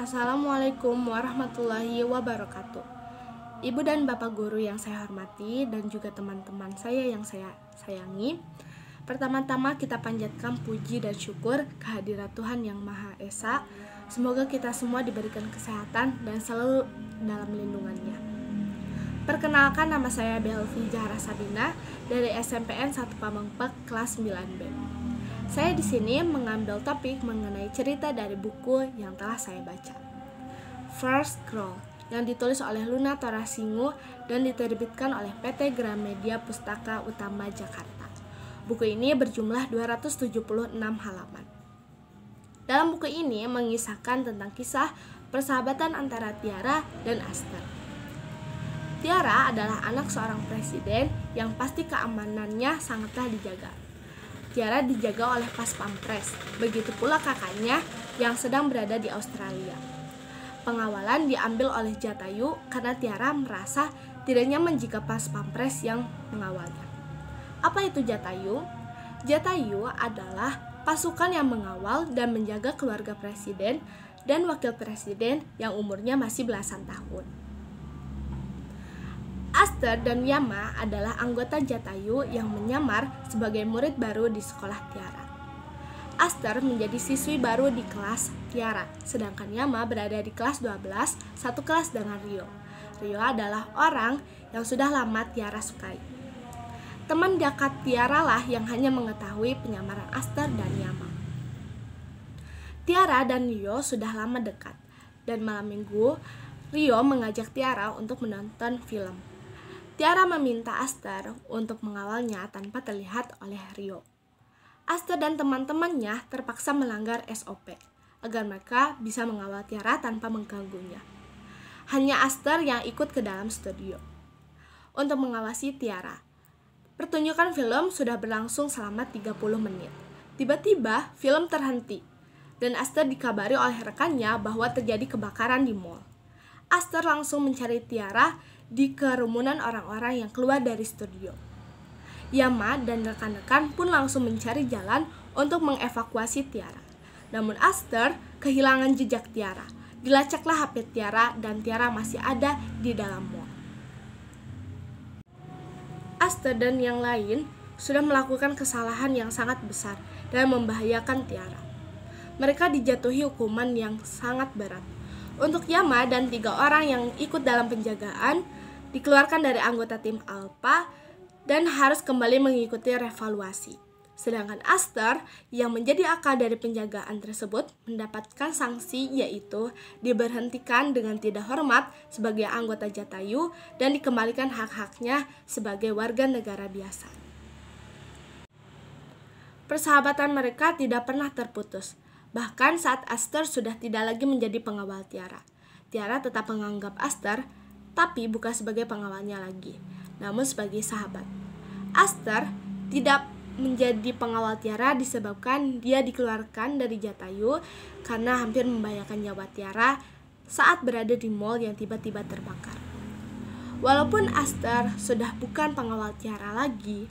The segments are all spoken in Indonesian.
Assalamualaikum warahmatullahi wabarakatuh. Ibu dan Bapak guru yang saya hormati dan juga teman-teman saya yang saya sayangi. Pertama-tama kita panjatkan puji dan syukur kehadirat Tuhan Yang Maha Esa. Semoga kita semua diberikan kesehatan dan selalu dalam lindungannya. Perkenalkan, nama saya Belvi Zahra Sabina dari SMPN 1 Pamengpek kelas 9B. Saya di sini mengambil topik mengenai cerita dari buku yang telah saya baca, First Scroll, yang ditulis oleh Luna Torasingu dan diterbitkan oleh PT Gramedia Pustaka Utama Jakarta. Buku ini berjumlah 276 halaman. Dalam buku ini mengisahkan tentang kisah persahabatan antara Tiara dan Aster. Tiara adalah anak seorang presiden yang pasti keamanannya sangatlah dijaga. Tiara dijaga oleh Pas Pampres, begitu pula kakaknya yang sedang berada di Australia. Pengawalan diambil oleh Jatayu karena Tiara merasa tidak nyaman jika Pas Pampres yang mengawalnya. Apa itu Jatayu? Jatayu adalah pasukan yang mengawal dan menjaga keluarga presiden dan wakil presiden yang umurnya masih belasan tahun. Aster dan Yama adalah anggota Jatayu yang menyamar sebagai murid baru di sekolah Tiara. Aster menjadi siswi baru di kelas Tiara, sedangkan Yama berada di kelas 12, satu kelas dengan Rio. Rio adalah orang yang sudah lama Tiara sukai. Teman dekat Tiara lah yang hanya mengetahui penyamaran Aster dan Yama. Tiara dan Rio sudah lama dekat, dan malam minggu Rio mengajak Tiara untuk menonton film. Tiara meminta Aster untuk mengawalnya tanpa terlihat oleh Rio. Aster dan teman-temannya terpaksa melanggar SOP agar mereka bisa mengawal Tiara tanpa mengganggunya. Hanya Aster yang ikut ke dalam studio untuk mengawasi Tiara. Pertunjukan film sudah berlangsung selama 30 menit. Tiba-tiba film terhenti dan Aster dikabari oleh rekannya bahwa terjadi kebakaran di mall. Aster langsung mencari Tiara di kerumunan orang-orang yang keluar dari studio. Yama dan rekan-rekan pun langsung mencari jalan untuk mengevakuasi Tiara. Namun Aster kehilangan jejak Tiara. Dilacaklah HP Tiara dan Tiara masih ada di dalam mall. Aster dan yang lain sudah melakukan kesalahan yang sangat besar dan membahayakan Tiara. Mereka dijatuhi hukuman yang sangat berat. Untuk Yama dan 3 orang yang ikut dalam penjagaan dikeluarkan dari anggota tim Alpha dan harus kembali mengikuti revaluasi. Sedangkan Aster yang menjadi akal dari penjagaan tersebut mendapatkan sanksi, yaitu diberhentikan dengan tidak hormat sebagai anggota Jatayu dan dikembalikan hak-haknya sebagai warga negara biasa. Persahabatan mereka tidak pernah terputus. Bahkan saat Aster sudah tidak lagi menjadi pengawal Tiara, Tiara tetap menganggap Aster tapi bukan sebagai pengawalnya lagi, namun sebagai sahabat. Aster tidak menjadi pengawal Tiara disebabkan dia dikeluarkan dari Jatayu karena hampir membahayakan nyawa Tiara saat berada di mall yang tiba-tiba terbakar. Walaupun Aster sudah bukan pengawal Tiara lagi,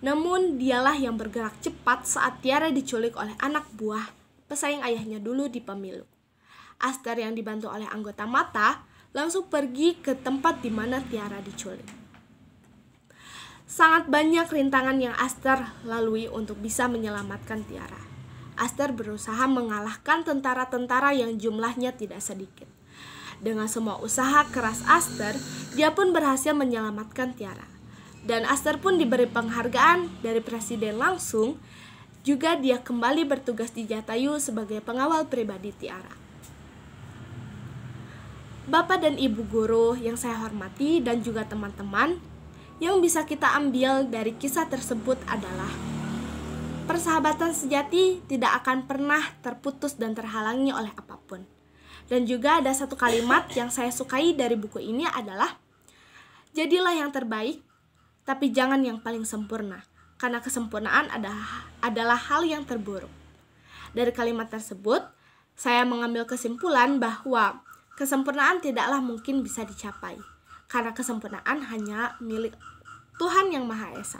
namun dialah yang bergerak cepat saat Tiara diculik oleh anak buah pesaing ayahnya dulu di pemilu. Aster yang dibantu oleh anggota Mata langsung pergi ke tempat di mana Tiara diculik. Sangat banyak rintangan yang Aster lalui untuk bisa menyelamatkan Tiara. Aster berusaha mengalahkan tentara-tentara yang jumlahnya tidak sedikit. Dengan semua usaha keras Aster, dia pun berhasil menyelamatkan Tiara. Dan Aster pun diberi penghargaan dari presiden langsung. Juga dia kembali bertugas di Jatayu sebagai pengawal pribadi Tiara. Bapak dan Ibu guru yang saya hormati dan juga teman-teman, yang bisa kita ambil dari kisah tersebut adalah persahabatan sejati tidak akan pernah terputus dan terhalangi oleh apapun. Dan juga ada satu kalimat yang saya sukai dari buku ini adalah, jadilah yang terbaik, tapi jangan yang paling sempurna, karena kesempurnaan adalah hal yang terburuk. Dari kalimat tersebut, saya mengambil kesimpulan bahwa kesempurnaan tidaklah mungkin bisa dicapai, karena kesempurnaan hanya milik Tuhan Yang Maha Esa.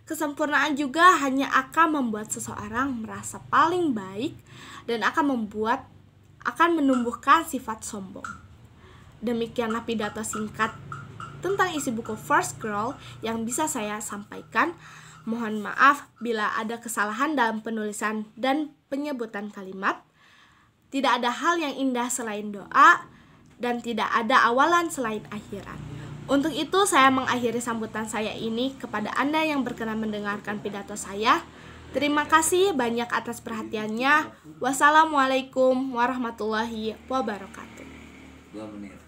Kesempurnaan juga hanya akan membuat seseorang merasa paling baik dan akan membuat akan menumbuhkan sifat sombong. Demikianlah pidato singkat tentang isi buku First Girl yang bisa saya sampaikan. Mohon maaf bila ada kesalahan dalam penulisan dan penyebutan kalimat. Tidak ada hal yang indah selain doa, dan tidak ada awalan selain akhirat. Untuk itu saya mengakhiri sambutan saya ini kepada Anda yang berkenan mendengarkan pidato saya. Terima kasih banyak atas perhatiannya. Wassalamualaikum warahmatullahi wabarakatuh. 2 menit.